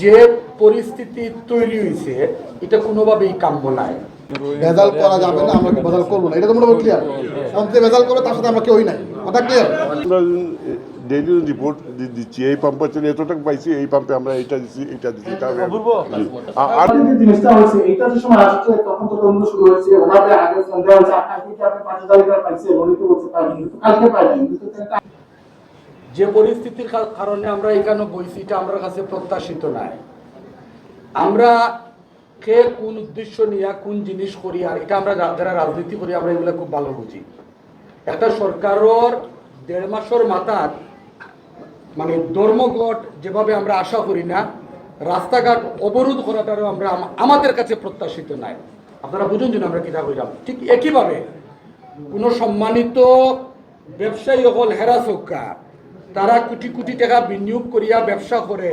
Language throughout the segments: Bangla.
যে পরিস্থিতি তৈরি হয়েছে এটা কোনোভাবেই কাম্য নাই। ভেজাল করা যাবে না, আমরা ভেজাল করবো না, এটা তো মোটামুটি ক্লিয়ার। যে ভেজাল করবে তার সাথে আমরা কেউই নাই, কথা ক্লিয়ার। আমরা ডেইলি রিপোর্ট দিচ্ছি, এই পাম্প চলে এতটুকু পাইছি, এই পাম্পে আমরা এটা দিচ্ছি এটা দিচ্ছি। আর জিনিসটা হচ্ছে এইটা যে সময় আসছে তখন তো তদন্ত শুরু হয়েছে, ওনাদের আগে সন্দেহ হচ্ছে আপনার কি আপনি 5 তারিখে পাইছে উনি তো বলতে পারেন কিন্তু কালকে পাইলেন। যে পরিস্থিতির কারণে আমরা এখানে বইছি এটা আমার কাছে প্রত্যাশিত নাই। আমরা কে কোন উদ্দেশ্য নিয়ে কোন জিনিস করি, আর এটা আমরা যারা রাজনীতি করি আমরা এগুলো খুব ভালো বুঝি। একটা সরকারের 1.5 মাসের মাথার মানে ধর্মঘট যেভাবে আমরা আশা করি না, রাস্তাঘাট অবরোধ করাটারও আমরা আমাদের কাছে প্রত্যাশিত নাই। আপনারা বুঝুন যে আমরা কিনা কইলাম। ঠিক একইভাবে কোনো সম্মানিত ব্যবসায়ী হল হেরা চৌকা, তারা কোটি কোটি টাকা বিনিয়োগ করিয়া ব্যবসা করে,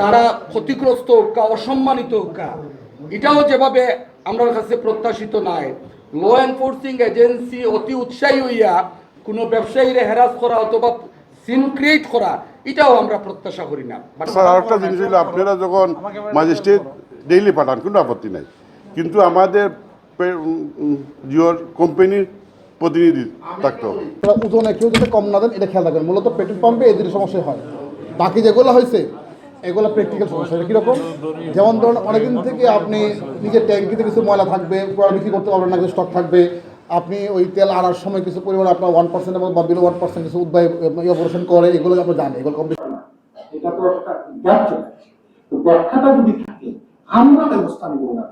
তারা ক্ষতিগ্রস্ত হোকা, অসম্মানিত হোকা, এটাও যেভাবে আমার কাছে প্রত্যাশিত নাই। ল এনফোর্সিং এজেন্সি অতি উৎসাহী হইয়া কোনো ব্যবসায়ীরা হ্যারাস করা অথবা সিন ক্রিয়েট করা, এটাও আমরা প্রত্যাশা করি না। স্যার আরেকটা জিনিস হলো, আপনারা যখন ম্যাজিস্ট্রেট ডেইলি পাঠান কোনো আপত্তি নাই, কিন্তু আমাদের জিওর কোম্পানির প্রতিনিধি থাকতে হবে। ওজনে কেউ যাতে কম না দেন এটা খেয়াল রাখবেন। মূলত পেট্রোল পাম্পে এই দুটো সমস্যা হয়, বাকি যেগুলো হয়েছে এগুলো প্র্যাকটিক্যাল সমস্যা। এটা কীরকম? যেমন ধরুন অনেকদিন থেকে আপনি নিজের ট্যাঙ্কিতে কিছু ময়লা থাকবে, পুরো বিক্রি করতে পারবেন না, কিছু স্টক থাকবে, আপনি ওই তেল আনার সময় কিছু পরিমাণ আপনার 1% এবং বা বিলো 1% কিছু উদ্বায় অপারেশন করে, এগুলো আপনি জানেন, এগুলো কম্পিটিশন। এটা তো একটা গ্যাপ চলে আসছে। তো ব্যাখ্যাটা যদি থাকে আমরা ব্যবস্থা নিব না,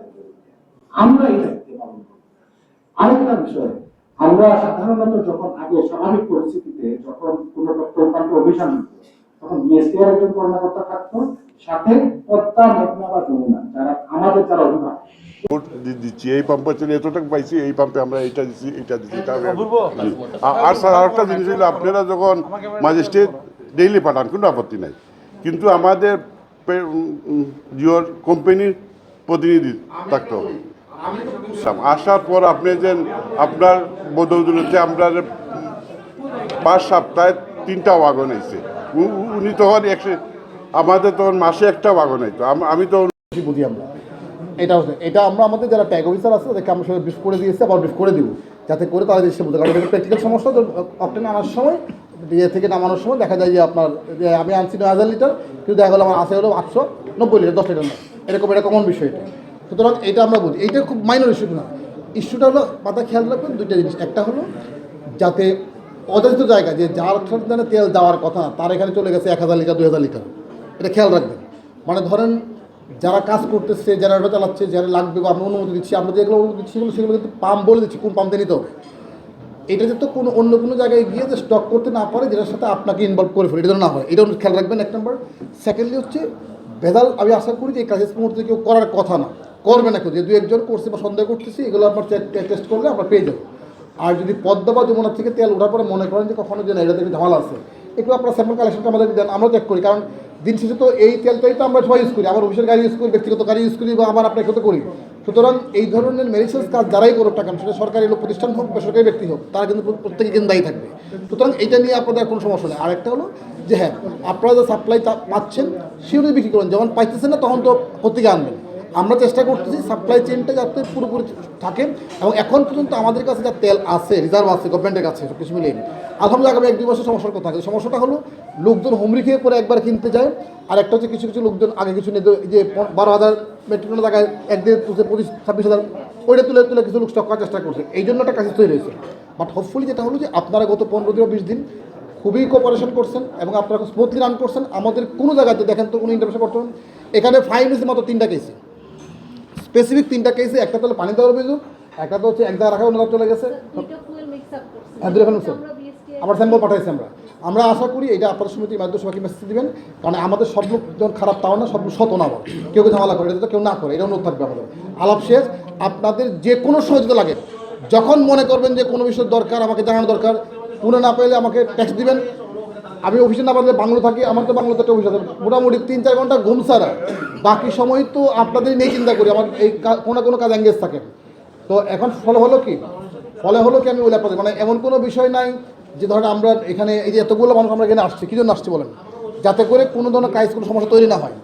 আমরা এই দায়িত্ব পালন করব। আরেকটা বিষয়, আমরা সাধারণত যখন আগে স্বাভাবিক পরিস্থিতিতে যখন কোনো পেট্রোল পাম্পে অভিযান হতো তখন বিএসটিআর একজন কর্মকর্তা থাকতো, সাথে পদ্মা মেঘনা বা যমুনা যারা আমাদের যারা অভিভাবক দিচ্ছি, এই পাম্পে চলে এতটুকু পাইছি, এই পাম্পে আমরা এটা দিচ্ছি এটা দিচ্ছি। আর স্যার আরেকটা জিনিস হলো, আপনারা যখন ম্যাজিস্ট্রেট ডেইলি পাঠান কোনো আপত্তি নাই, কিন্তু আমাদের জিওর কোম্পানির প্রতিনিধি থাকতে হবে। আসার পর আপনি যে আপনার বদৌলতে আমরা 5 সপ্তাহে 3টা ওয়াগন আইছে, উনি তখন আমাদের তখন মাসে একটা ওয়াগন আইতো, আমি তো বুঝি আমরা এটা আমরা আমাদের যারা ট্যাগ অফিসার আছে তাদেরকে আমরা সবাই ব্রিফ করে দিয়েছি, আবার ব্রিফ করে দিব যাতে করে তারা জিনিসটা বুঝতে। কারণ এটা প্র্যাকটিক্যাল সমস্যা। তো অকটেনে আনার সময় ইয়ে থেকে নামানোর সময় দেখা যায় যে আপনার আমি আনছি 9,000 লিটার, কিন্তু দেখা গেলো আমার আসে হলো 890 লিটার, 10 লিটার না, এটা কমন বিষয়। এটা সুতরাং এটা আমরা বুঝি, এইটা খুব মাইনর ইস্যু না। ইস্যুটা হলো মাথায় খেয়াল রাখবেন দুইটা জিনিস। একটা হলো যাতে অযাচিত জায়গা যে যার খানে তেল দেওয়ার কথা তার এখানে চলে গেছে 1,000 লিটার 2,000 লিটার, এটা খেয়াল রাখবেন। মানে ধরেন যারা কাজ করতেছে, যারা এটা চালাচ্ছে, যারা লাগবে বা আমরা অনুমতি দিচ্ছি, আমরা যেগুলো অনুমতি দিচ্ছি সেগুলো কিন্তু পাম্প বলে দিচ্ছি কোন পাম্পে নিতে হবে। এটা যাতে কোনো অন্য কোনো জায়গায় গিয়ে যে স্টক করতে না পারে, যেটার সাথে আপনাকে ইনভলভ করে ফেলে, এটা যেন না হয়, এটাও খেয়াল রাখবেন 1 নম্বর। সেকেন্ডলি হচ্ছে ভেজাল আমি আশা করি যে এই কাজের মুহূর্তে কেউ করার কথা না, করবে না কেউ। যে 2-1 করছে বা সন্দেহ করতেছি, এগুলো আপনার টেস্ট করলে আমরা পেয়ে যাবো। আর যদি পদ্মা বা যমুনা থেকে তেল ওঠার পরে মনে করেন যে কখনো যে না এটা থেকে ঝামেলা আছে, একটু আপনার স্যাম্পল কালেকশনটা আমাদের দেন, আমরা চেক করি। কারণ দিন শেষে তো এই তেলটাই তো আমরা সবাই ইউজ করি, আমার অফিসের গাড়ি ইউজ করি, ব্যক্তিগত গাড়ি ইউজ করি, বা আমার আপনার তো করি। সুতরাং এই ধরনের মেডিসিনস কাজ যারাই করুক না কেন, সেটা সরকারি প্রতিষ্ঠান হোক বা সরকারি ব্যক্তি হোক, তারা কিন্তু প্রত্যেকে কিন্তু দায়ী থাকবে। সুতরাং এইটা নিয়ে আপনাদের কোনো সমস্যা নেই। আরেকটা হলো যে হ্যাঁ, আপনারা যে সাপ্লাই পাচ্ছেন সেগুলো বিক্রি করেন, যখন পাইতেছেন না তখন তো কোথেকে আনবেন। আমরা চেষ্টা করতেছি সাপ্লাই চেনটা যাতে পুরোপুরি থাকে, এবং এখন পর্যন্ত আমাদের কাছে যা তেল আছে, রিজার্ভ আছে গভর্নমেন্টের কাছে, সব কিছু মিলিয়ে আলহামদুলিল্লাহ আগামী 1-2 বছর সমস্যার কথা থাকে। সমস্যাটা হলো লোকজন হুমড়ি খেয়ে পরে একবার কিনতে যায়, আর একটা হচ্ছে কিছু কিছু লোকজন আগে কিছু নিয়ে যে 12,000 মেট্রিক টনের জায়গায় 1-1.5 25-26,000 ওইটা তুলে তুলে কিছু লোক স্টক করার চেষ্টা করছে। এই জন্য একটা কাজ তৈরি হয়েছে। বাট হোপফুলি যেটা হলো যে আপনারা গত 15 দিন 20 দিন খুবই কোঅপারেশন করছেন এবং আপনারা স্মুথলি রান করছেন। আমাদের কোনো জায়গাতে দেখেন তো কোনো ইন্টারভেনশন করতেন, এখানে 5 মিনিটসের মতো 3টা কেসে, স্পেসিফিক 3টা কেসে। একটা তো পানি দেওয়ার অভিযোগ, একটা তো হচ্ছে এক জায়গায় রাখা অন্য চলে গেছে, আবার স্যাম্পল পাঠাইছি আমরা আশা করি এটা আপনাদের সমিতির মাধ্যমে সবাইকে মেসেজ দেবেন। কারণ আমাদের সব লোক যখন খারাপ তাও না, সব লোক শত না, কেউ ঝামেলা করে, এটা তো কেউ না করে, এটা অনুরোধ থাকবে আমাদের। আলাপ শেষ। আপনাদের যে কোনো সহযোগিতা লাগে, যখন মনে করবেন যে কোনো বিষয়ের দরকার, আমাকে জানানো দরকার, পুনে না পেলে আমাকে টেক্সট দিবেন। আমি অফিসে না পারলে বাংলো থাকি, আমার তো বাংলোতে একটা অফিস আছে, মোটামুটি 3-4 ঘন্টা ঘুম ছাড়া বাকি সময় তো আপনাদের নিয়ে চিন্তা করি, আমার এই কোনো কোনো কাজ এঙ্গেজ থাকে। তো এখন ফলে হলো কি আমি ওই আপনাদের মানে এমন কোনো বিষয় নাই যে ধরেন আমরা এখানে এই যে এতগুলো মানুষ আমরা এখানে আসছি, কী জন্য আসছি বলেন? যাতে করে কোনো ধরনের ক্রাইস কোনো সমস্যা তৈরি না হয়।